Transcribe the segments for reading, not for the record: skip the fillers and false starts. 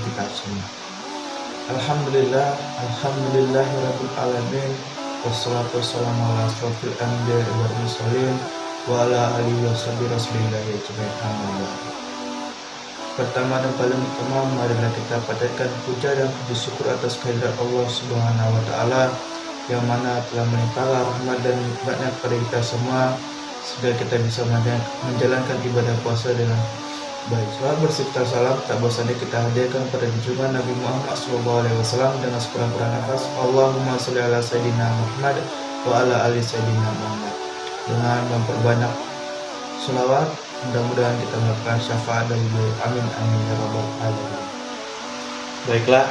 kita semua. Alhamdulillahirabbil alamin. Wassalatu wassalamu ala asrofil anbiya'i wal mursalin wa ala alihi washabihi rasulillahi ajma'in. Pertama dan paling utama, marilah kita panjatkan puja dan puji syukur atas kehadirat Allah Subhanahu wa taala yang mana telah melimpahkan rahmat dan nikmatnya kepada kita semua sehingga kita bisa menjalankan ibadah puasa dengan baik. Salam bersifat salam tak bosan kita hadirkan pada junjungan Nabi Muhammad SAW dengan sekurang-kurang nafas. Allahumma sholli ala sayyidina Muhammad wa ala ali sayyidina Muhammad. Dengan memperbanyak sholawat, mudah-mudahan kita melakukan syafaat dari beliau. Amin amin ya rabbal alamin. Baiklah,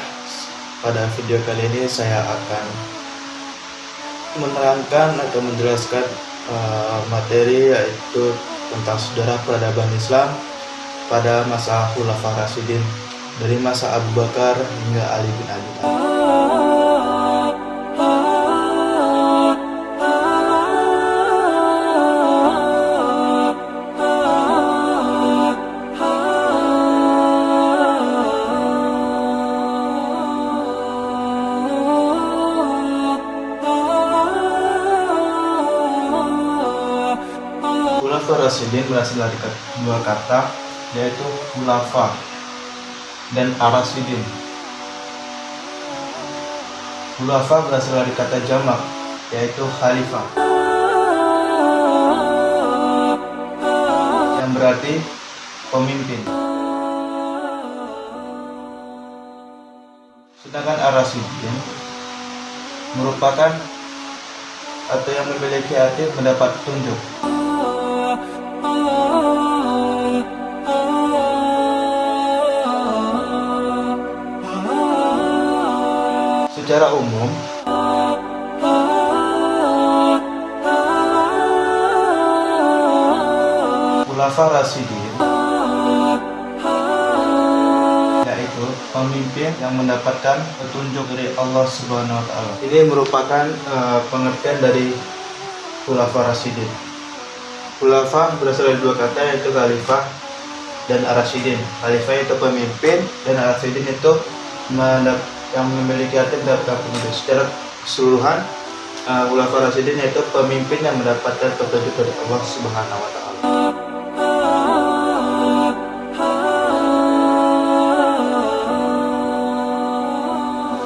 pada video kali ini saya akan menerangkan atau menjelaskan materi yaitu tentang sejarah peradaban Islam pada masa Khulafaur Rasyidin, dari masa Abu Bakar hingga Ali bin Abi Thalib. Khulafaur Rasyidin berasal dari dua kata, yaitu khulafa dan ar-rasyidin. Khulafa berasal dari kata jamak, yaitu khalifah, yang berarti pemimpin. Sedangkan ar-rasyidin merupakan atau yang memiliki arti mendapat petunjuk. Secara umum, Khulafaur Rasyidin yaitu pemimpin yang mendapatkan petunjuk dari Allah Subhanahu wa taala. Ini merupakan pengertian dari Khulafaur Rasyidin. Khulafa berasal dari dua kata, yaitu khalifah dan ar-rasyidin. Khalifah itu pemimpin dan ar-rasyidin itu yang memiliki arti mendapatkan petunjuk. Secara keseluruhan, Khulafaur Rasyidin yaitu pemimpin yang mendapatkan petunjuk dari Allah Subhanahu wa taala.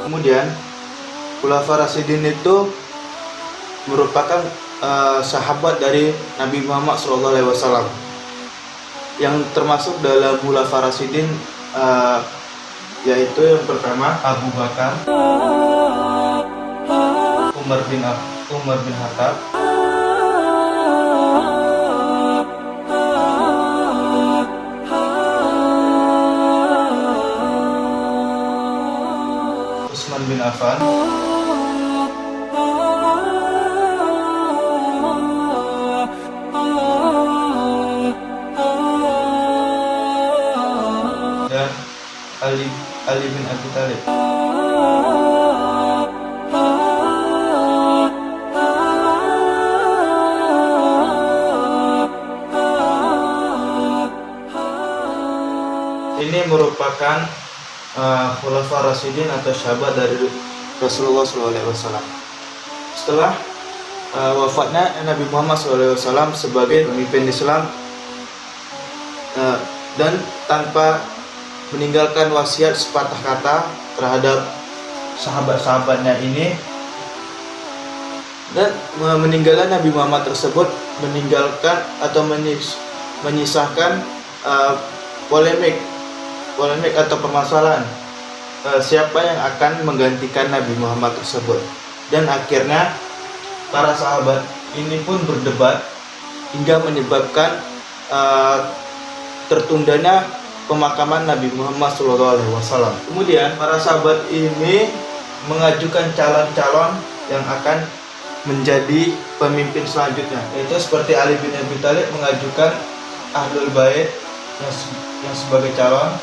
Kemudian Khulafaur Rasyidin itu merupakan sahabat dari Nabi Muhammad SAW, yang termasuk dalam Khulafaur Rasyidin yaitu yang pertama Abu Bakar, Umar bin Khattab, Utsman bin Affan, dan Ali bin Abi Thalib. Ini merupakan Khulafaur Rasyidin atau sahabat dari Rasulullah SAW. Setelah wafatnya Nabi Muhammad SAW sebagai pemimpin Islam dan tanpa meninggalkan wasiat sepatah kata terhadap sahabat-sahabatnya ini, dan meninggalnya Nabi Muhammad tersebut meninggalkan atau menyisahkan polemik atau permasalahan siapa yang akan menggantikan Nabi Muhammad tersebut. Dan akhirnya para sahabat ini pun berdebat hingga menyebabkan tertundanya pemakaman Nabi Muhammad SAW. Kemudian para sahabat ini mengajukan calon-calon yang akan menjadi pemimpin selanjutnya, yaitu seperti Ali bin Abi Thalib mengajukan Ahlul Bait yang sebagai calon,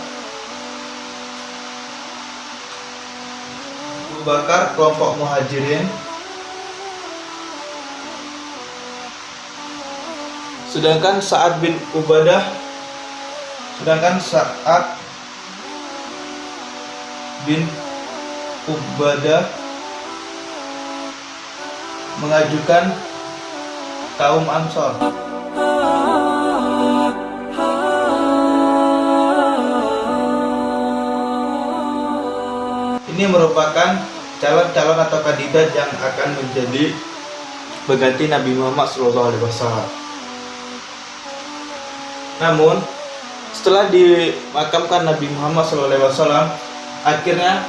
Abu Bakar kelompok Muhajirin, sedangkan Sa'ad bin Ubadah bin Ubadah mengajukan kaum Ansor. Ini merupakan calon-calon atau kandidat yang akan menjadi pengganti Nabi Muhammad SAW. Namun, setelah dimakamkan Nabi Muhammad SAW, akhirnya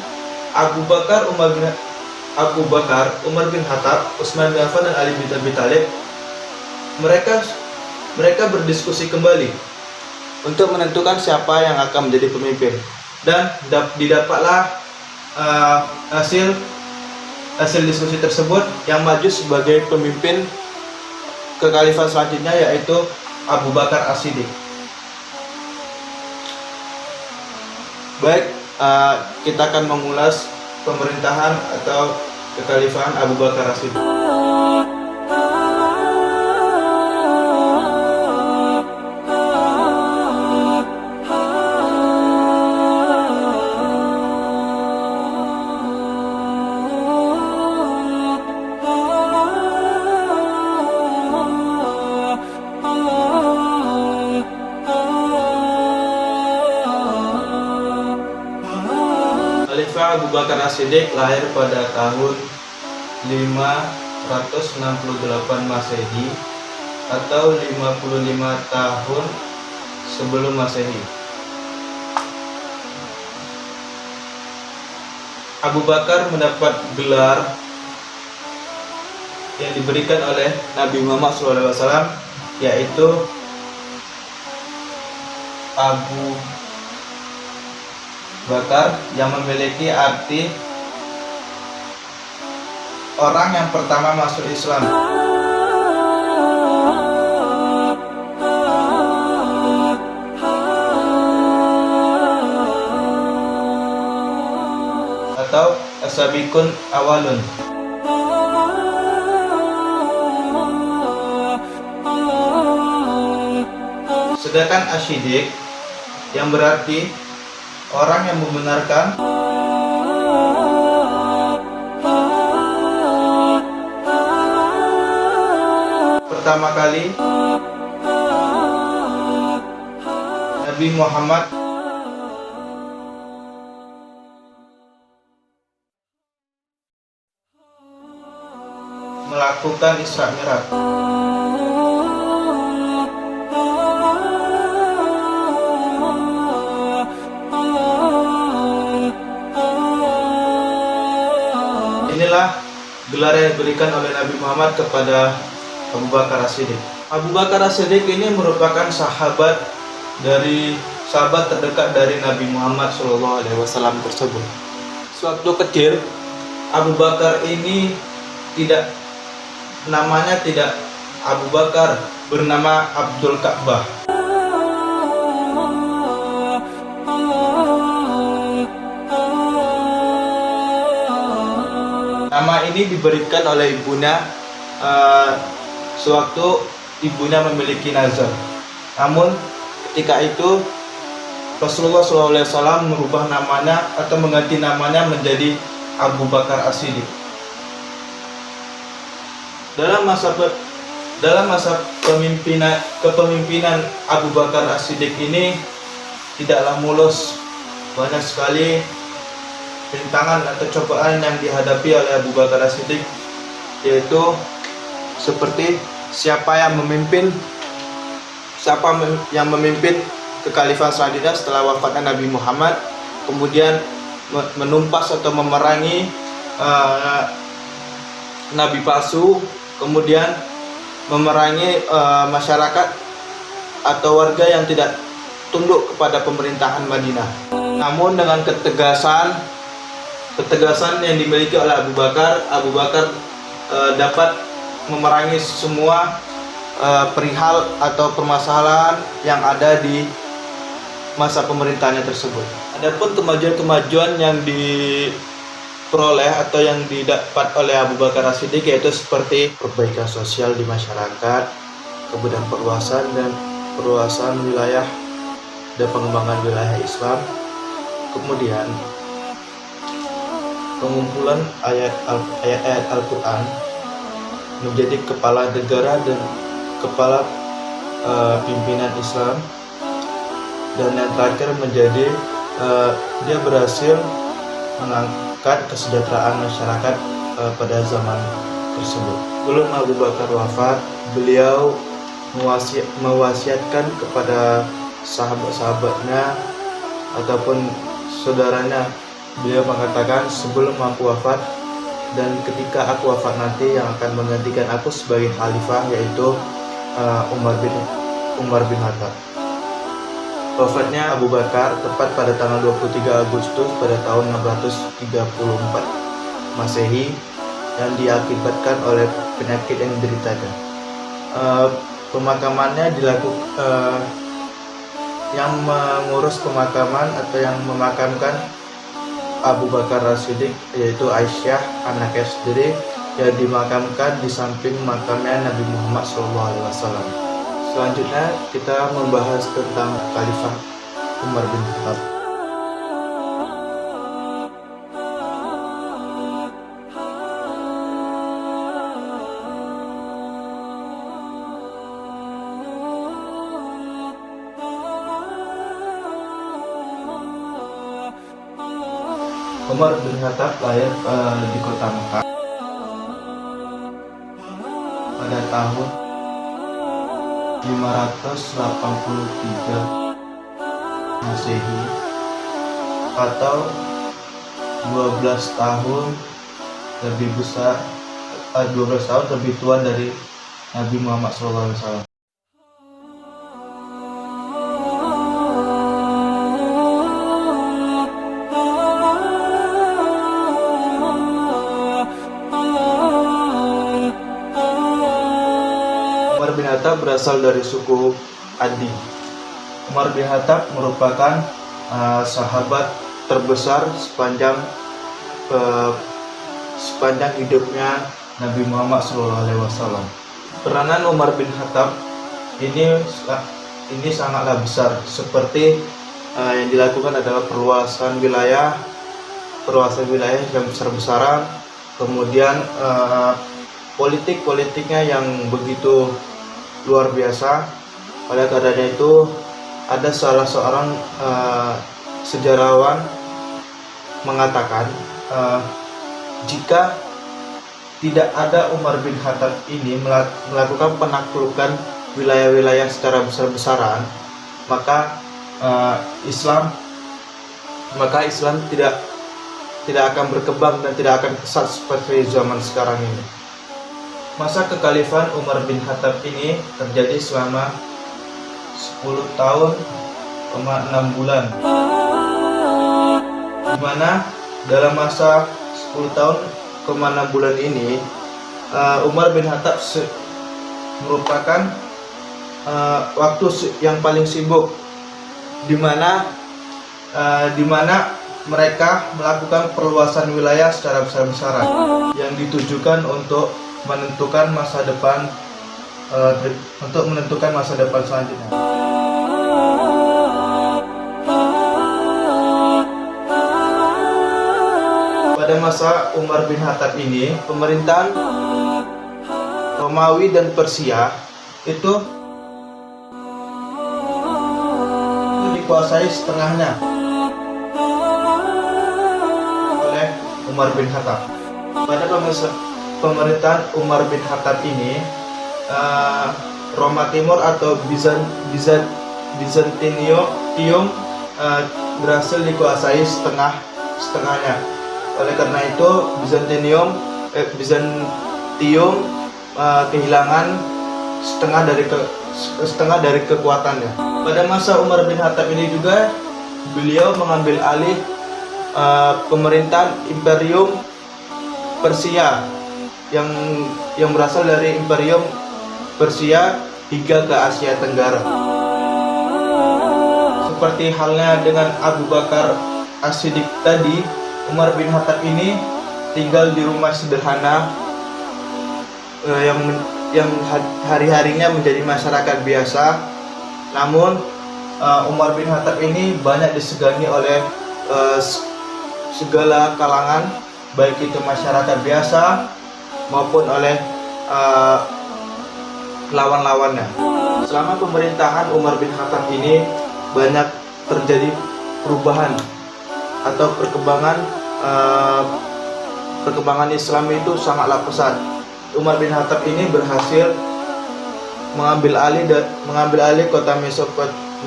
Abu Bakar, Umar bin Khattab, Utsman bin Affan, dan Ali bin Abi Thalib, mereka berdiskusi kembali untuk menentukan siapa yang akan menjadi pemimpin, dan didapatlah hasil diskusi tersebut. Yang maju sebagai pemimpin kekhalifahan selanjutnya yaitu Abu Bakar As-Siddiq. Baik, kita akan mengulas pemerintahan atau kekhalifahan Abu Bakar As-Siddiq. Khalifah Abu Bakar As-Siddiq lahir pada tahun 568 Masehi atau 55 tahun sebelum Masehi. Abu Bakar mendapat gelar yang diberikan oleh Nabi Muhammad SAW, yaitu Abu Bakar, yang memiliki arti orang yang pertama masuk Islam. Atau as-sabiqun awalun. Sedangkan As-Siddiq yang berarti orang yang membenarkan pertama kali Nabi Muhammad melakukan Isra Mi'raj. Inilah gelar yang diberikan oleh Nabi Muhammad kepada Abu Bakar As-Siddiq. Abu Bakar As-Siddiq ini merupakan sahabat terdekat dari Nabi Muhammad SAW tersebut. Sewaktu kecil, Abu Bakar ini namanya tidak Abu Bakar, bernama Abdul Ka'bah. Nama ini diberikan oleh ibunya sewaktu ibunya memiliki nazar. Namun ketika itu Rasulullah SAW merubah namanya atau mengganti namanya menjadi Abu Bakar As-Siddiq. Dalam masa kepemimpinan Abu Bakar As-Siddiq ini tidaklah mulus. Banyak sekali rintangan atau cobaan yang dihadapi oleh Abu Bakar As-Siddiq, yaitu seperti siapa yang memimpin kekhalifahan selanjutnya setelah wafatnya Nabi Muhammad, kemudian menumpas atau memerangi nabi palsu, kemudian memerangi masyarakat atau warga yang tidak tunduk kepada pemerintahan Madinah. Namun dengan ketegasan yang dimiliki oleh Abu Bakar dapat memerangi semua perihal atau permasalahan yang ada di masa pemerintahnya tersebut. Adapun kemajuan-kemajuan yang diperoleh atau yang didapat oleh Abu Bakar As-Siddiq yaitu seperti perbaikan sosial di masyarakat, kemudian perluasan wilayah dan pengembangan wilayah Islam, kemudian pengumpulan ayat-ayat Al-Quran, menjadi kepala negara dan kepala pimpinan Islam, dan yang terakhir menjadi dia berhasil mengangkat kesejahteraan masyarakat pada zaman tersebut. Sebelum Abu Bakar wafat, beliau mewasiatkan kepada sahabat-sahabatnya ataupun saudaranya. Beliau mengatakan, sebelum aku wafat dan ketika aku wafat nanti, yang akan menggantikan aku sebagai khalifah yaitu Umar bin Khattab. Wafatnya Abu Bakar tepat pada tanggal 23 Agustus pada tahun 634 Masehi yang diakibatkan oleh penyakit yang dideritakan. Pemakamannya dilakukan yang mengurus pemakaman atau yang memakamkan Abu Bakar As-Siddiq yaitu Aisyah, anaknya sendiri, yang dimakamkan di samping makamnya Nabi Muhammad SAW. Selanjutnya kita membahas tentang Khalifah Umar bin Khattab. Umar bin Khattab lahir di kota Mekah pada tahun 583 Masehi atau 12 tahun lebih tua dari Nabi Muhammad SAW. Umar bin Khattab berasal dari suku Adi. Umar bin Khattab merupakan sahabat terbesar sepanjang hidupnya Nabi Muhammad SAW. Peranan Umar bin Khattab ini sangatlah besar, seperti yang dilakukan adalah perluasan wilayah yang besar-besaran, kemudian politiknya yang begitu luar biasa. Oleh karenanya itu, ada salah seorang sejarawan mengatakan jika tidak ada Umar bin Khattab ini melakukan penaklukan wilayah-wilayah secara besar-besaran, maka Islam tidak akan berkembang dan tidak akan pesat seperti zaman sekarang ini. Masa kekhalifahan Umar bin Khattab ini terjadi selama 10 tahun 6 bulan, di mana dalam masa 10 tahun 6 bulan ini Umar bin Khattab merupakan waktu yang paling sibuk, di mana mereka melakukan perluasan wilayah secara besar-besaran yang ditujukan untuk menentukan masa depan selanjutnya. Pada masa Umar bin Khattab ini, pemerintahan Romawi dan Persia itu dikuasai setengahnya oleh Umar bin Khattab. Pada pemerintahan Umar bin Khattab ini, Roma Timur atau Bizantium berhasil dikuasai setengahnya. Oleh karena itu Bizantium kehilangan setengah dari kekuatannya. Pada masa Umar bin Khattab ini juga beliau mengambil alih pemerintahan Imperium Persia yang berasal dari Imperium Persia hingga ke Asia Tenggara. Seperti halnya dengan Abu Bakar As-Siddiq tadi, Umar bin Khattab ini tinggal di rumah sederhana yang hari-harinya menjadi masyarakat biasa. Namun Umar bin Khattab ini banyak disegani oleh segala kalangan baik itu masyarakat biasa maupun oleh lawan-lawannya. Selama pemerintahan Umar bin Khattab ini banyak terjadi perubahan atau perkembangan Islam itu sangatlah pesat. Umar bin Khattab ini berhasil mengambil alih kota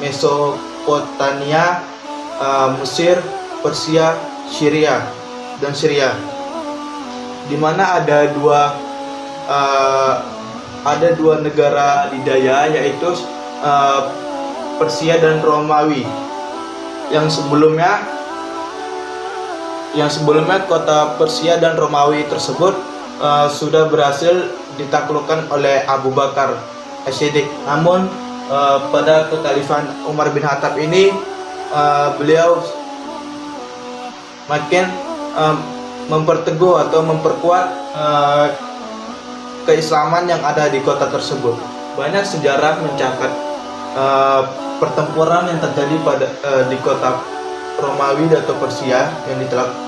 Mesopotamia, Mesir, Persia, Syria, di mana ada dua negara adidaya, yaitu Persia dan Romawi. Yang sebelumnya kota Persia dan Romawi tersebut sudah berhasil ditaklukkan oleh Abu Bakar As-Siddiq. Namun pada kekhalifahan Umar bin Khattab ini beliau makin memperteguh atau memperkuat keislaman yang ada di kota tersebut. Banyak sejarah mencatat pertempuran yang terjadi di kota Romawi atau Persia yang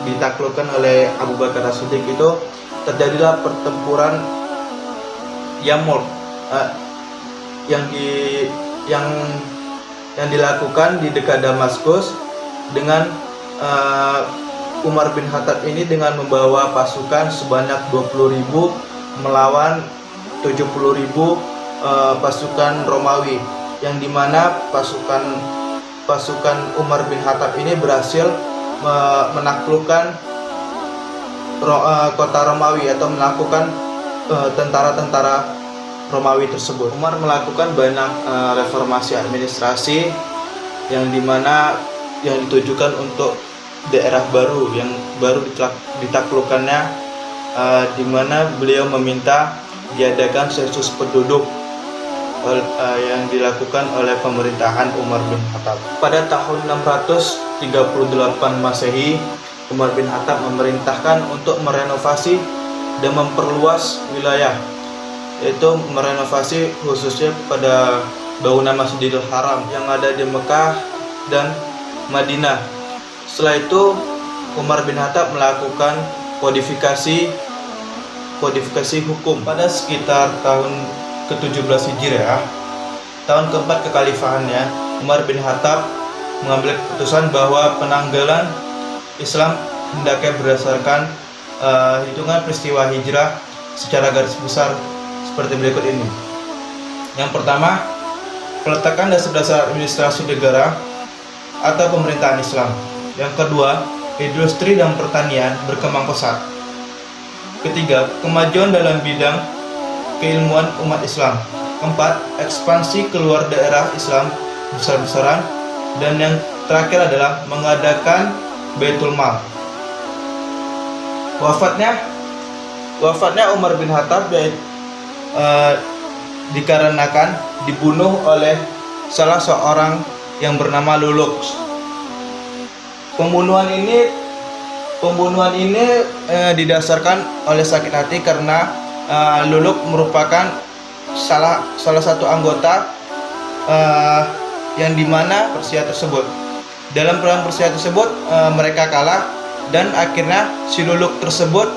ditaklukkan oleh Abu Bakar As-Siddiq. Itu terjadilah pertempuran Yarmouk yang dilakukan di dekat Damaskus, dengan Umar bin Khattab ini dengan membawa pasukan sebanyak 20.000 melawan 70.000 pasukan Romawi, yang dimana pasukan Umar bin Khattab ini berhasil menaklukkan kota Romawi atau melakukan tentara-tentara Romawi tersebut. Umar melakukan banyak reformasi administrasi yang ditujukan untuk daerah baru yang baru ditaklukkannya, di mana beliau meminta diadakan sensus penduduk yang dilakukan oleh pemerintahan Umar bin Khattab. Pada tahun 638 Masehi, Umar bin Khattab memerintahkan untuk merenovasi dan memperluas wilayah, yaitu merenovasi khususnya pada bangunan Masjidil Haram yang ada di Mekah dan Madinah. Setelah itu Umar bin Khattab melakukan kodifikasi hukum. Pada sekitar tahun ke-17 Hijriah, tahun keempat kekhalifahannya, Umar bin Khattab mengambil keputusan bahwa penanggalan Islam hendaknya berdasarkan hitungan peristiwa hijrah secara garis besar seperti berikut ini. Yang pertama, peletakan dasar-dasar administrasi negara atau pemerintahan Islam. Yang kedua, industri dan pertanian berkembang pesat. Ketiga, kemajuan dalam bidang keilmuan umat Islam. Keempat, ekspansi keluar daerah Islam besar-besaran. Dan yang terakhir adalah mengadakan Baitul Mal. Wafatnya Umar bin Khattab dikarenakan dibunuh oleh salah seorang yang bernama Luluk. Pembunuhan ini didasarkan oleh sakit hati karena Luluk merupakan salah satu anggota yang dimana Persia tersebut. Dalam perang Persia tersebut mereka kalah, dan akhirnya si Luluk tersebut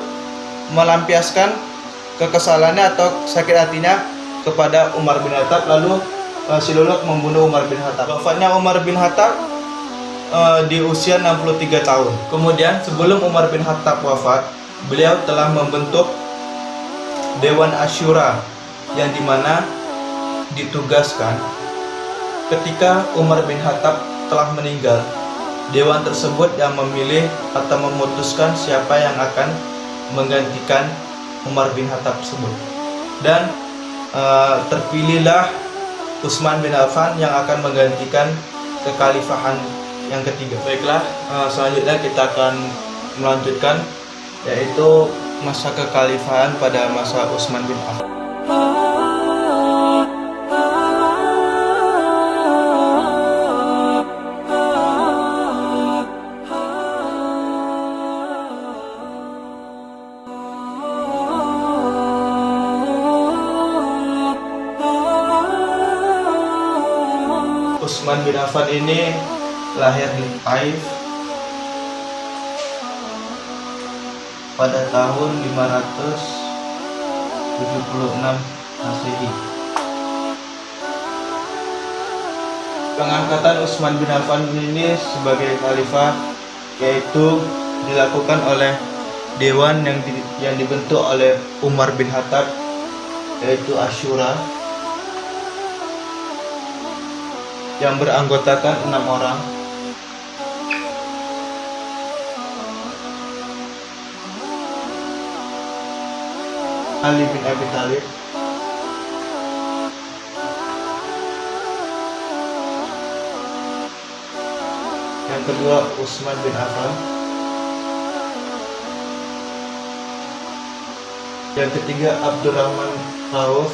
melampiaskan kekesalannya atau sakit hatinya kepada Umar bin Khattab, lalu si Luluk membunuh Umar bin Khattab. Wafatnya Umar bin Khattab di usia 63 tahun. Kemudian sebelum Umar bin Khattab wafat, beliau telah membentuk Dewan Asyura, yang dimana ditugaskan ketika Umar bin Khattab telah meninggal, dewan tersebut yang memilih atau memutuskan siapa yang akan menggantikan Umar bin Khattab tersebut, dan terpilihlah Utsman bin Affan yang akan menggantikan kekhalifahan yang ketiga. Baiklah, selanjutnya kita akan melanjutkan, yaitu masa kekhalifahan pada masa Utsman bin Affan. Utsman bin Affan ini lahir di Taif pada tahun 576 Masehi. Pengangkatan Utsman bin Affan ini sebagai khalifah yaitu dilakukan oleh dewan yang dibentuk oleh Umar bin Khattab, yaitu Asyura, yang beranggotakan 6 orang. Ali bin Abi Thalib, yang kedua Utsman bin Affan, yang ketiga Abdurrahman Auf,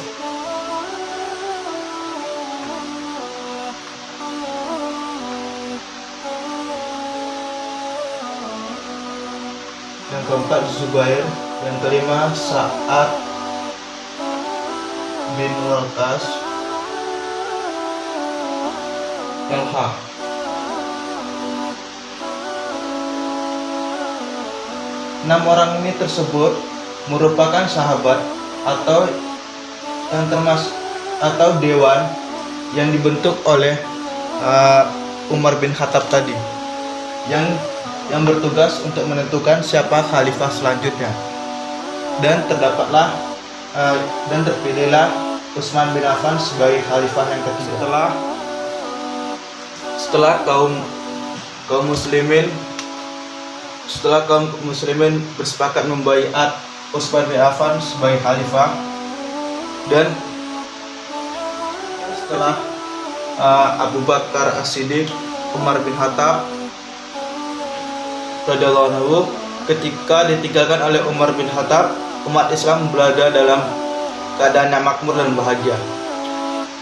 yang keempat Zubair, yang kelima Sa'ad bin Waqqas, yang H. Enam orang ini tersebut merupakan sahabat atau dewan yang dibentuk oleh Umar bin Khattab tadi, yang bertugas untuk menentukan siapa khalifah selanjutnya, dan terpilihlah Utsman bin Affan sebagai khalifah yang ketiga. Setelah kaum muslimin bersepakat membaiat Utsman bin Affan sebagai khalifah, dan setelah Abu Bakar As-Siddiq, Umar bin Khattab radhiyallahu anhu, ketika ditinggalkan oleh Umar bin Khattab, umat Islam berada dalam keadaan yang makmur dan bahagia.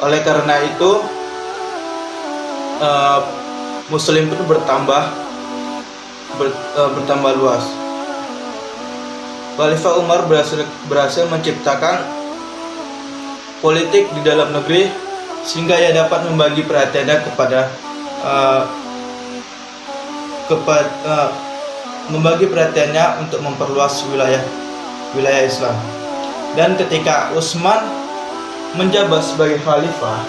Oleh karena itu, Muslim pun bertambah luas. Khalifah Umar berhasil menciptakan politik di dalam negeri sehingga ia dapat membagi perhatiannya membagi perhatiannya untuk memperluas wilayah Islam. Dan ketika Utsman menjabat sebagai khalifah,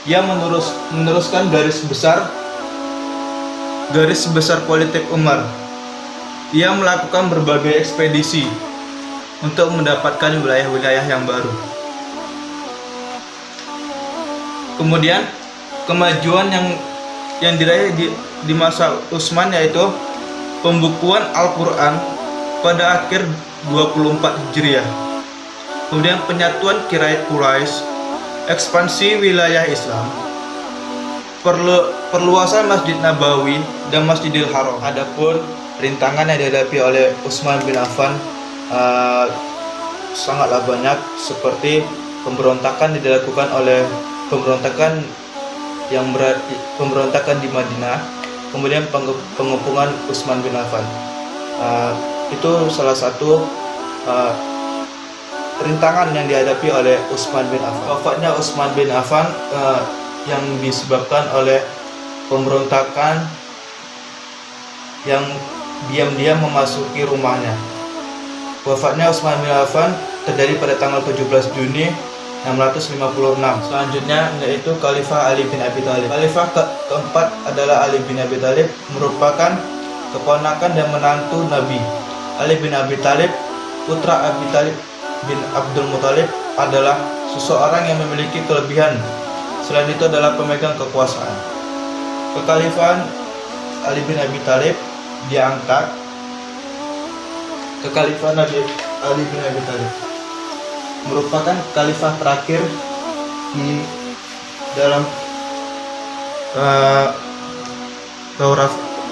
ia meneruskan garis besar politik Umar. Ia melakukan berbagai ekspedisi untuk mendapatkan wilayah-wilayah yang baru. Kemudian kemajuan yang diraih di masa Utsman yaitu pembukuan Al-Quran pada akhir 24 Hijriah, kemudian penyatuan Quraisy, ekspansi wilayah Islam, perluasan Masjid Nabawi dan Masjidil Haram. Adapun rintangan yang dihadapi oleh Utsman bin Affan sangatlah banyak, seperti pemberontakan di Madinah, kemudian pengepungan Utsman bin Affan. Itu salah satu rintangan yang dihadapi oleh Utsman bin Affan. Wafatnya Utsman bin Affan yang disebabkan oleh pemberontakan yang diam-diam memasuki rumahnya. Wafatnya Utsman bin Affan terjadi pada tanggal 17 Juni 656. Selanjutnya yaitu Khalifah Ali bin Abi Thalib. Khalifah keempat adalah Ali bin Abi Thalib, merupakan keponakan dan menantu Nabi. Ali bin Abi Thalib, putra Abi Thalib bin Abdul Muthalib, adalah seseorang yang memiliki kelebihan. Selain itu adalah pemegang kekuasaan. Kekhalifahan Ali bin Abi Thalib diangkat kekhalifahan Ali bin Abi Thalib merupakan khalifah terakhir di dalam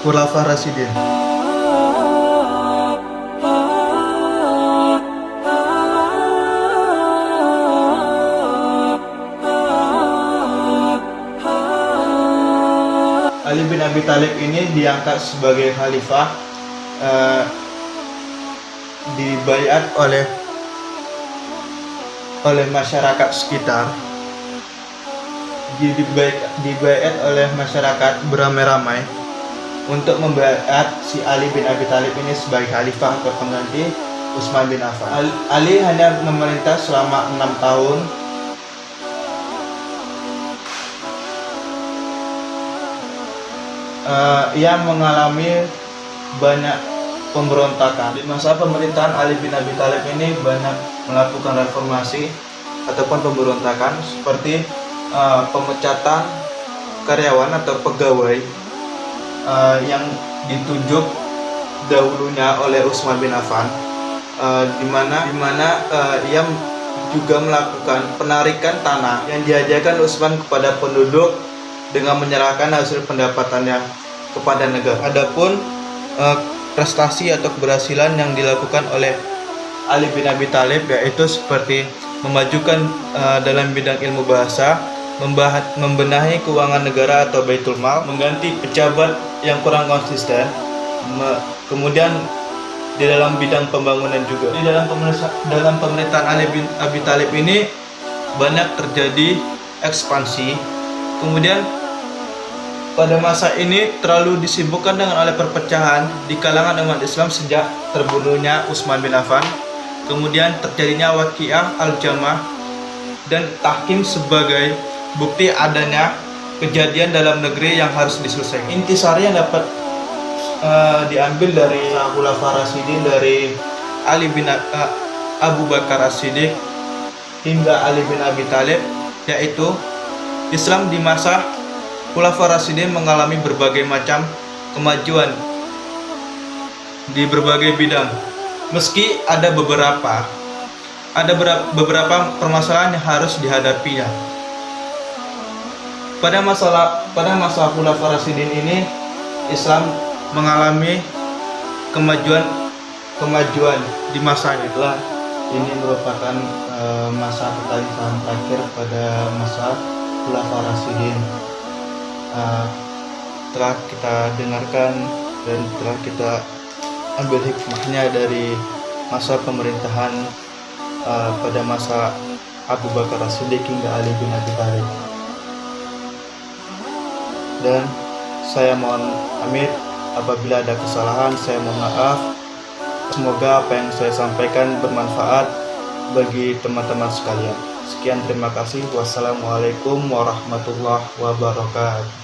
Khulafah Rasyidin. Ali bin Abi Thalib ini diangkat sebagai khalifah, dibaiat oleh masyarakat sekitar, dibaiat oleh masyarakat beramai-ramai. untuk membaiat si Ali bin Abi Thalib ini sebagai khalifah atau pengganti Utsman bin Affan. Ali hanya memerintah selama 6 tahun. Ia mengalami banyak pemberontakan. Di masa pemerintahan Ali bin Abi Thalib ini banyak melakukan reformasi ataupun pemberontakan seperti pemecatan karyawan atau pegawai yang ditunjuk dahulunya oleh Utsman bin Affan, di mana ia juga melakukan penarikan tanah yang diajarkan Utsman kepada penduduk dengan menyerahkan hasil pendapatannya kepada negara. Adapun prestasi atau keberhasilan yang dilakukan oleh Ali bin Abi Thalib yaitu seperti memajukan dalam bidang ilmu bahasa, membenahi keuangan negara atau Baitul Mal, mengganti pejabat yang kurang konsisten, kemudian di dalam bidang pembangunan juga. Di dalam pemerintahan Ali bin Abi Thalib ini banyak terjadi ekspansi. Kemudian pada masa ini terlalu disibukkan oleh perpecahan di kalangan umat Islam sejak terbunuhnya Utsman bin Affan, kemudian terjadinya Waqiah Al-Jamah dan Tahkim sebagai bukti adanya kejadian dalam negeri yang harus diselesaikan. Intisari yang dapat diambil dari Khulafaur Rasyidin, dari Ali bin Abu Bakar As-Siddiq hingga Ali bin Abi Thalib, yaitu Islam di masa Khulafaur Rasyidin mengalami berbagai macam kemajuan di berbagai bidang. Meski ada beberapa permasalahan yang harus dihadapinya. Pada masa Khulafaur Rasyidin ini Islam mengalami kemajuan di masanya. Ini merupakan masa kekhalifahan terakhir pada masa Khulafaur Rasyidin. Telah kita dengarkan dan telah kita ambil hikmahnya dari masa pemerintahan pada masa Abu Bakar As-Siddiq hingga Ali bin Abi Thalib. Dan saya mohon pamit apabila ada kesalahan, saya mohon maaf. Semoga apa yang saya sampaikan bermanfaat bagi teman-teman sekalian. Sekian, terima kasih. Wassalamualaikum warahmatullahi wabarakatuh.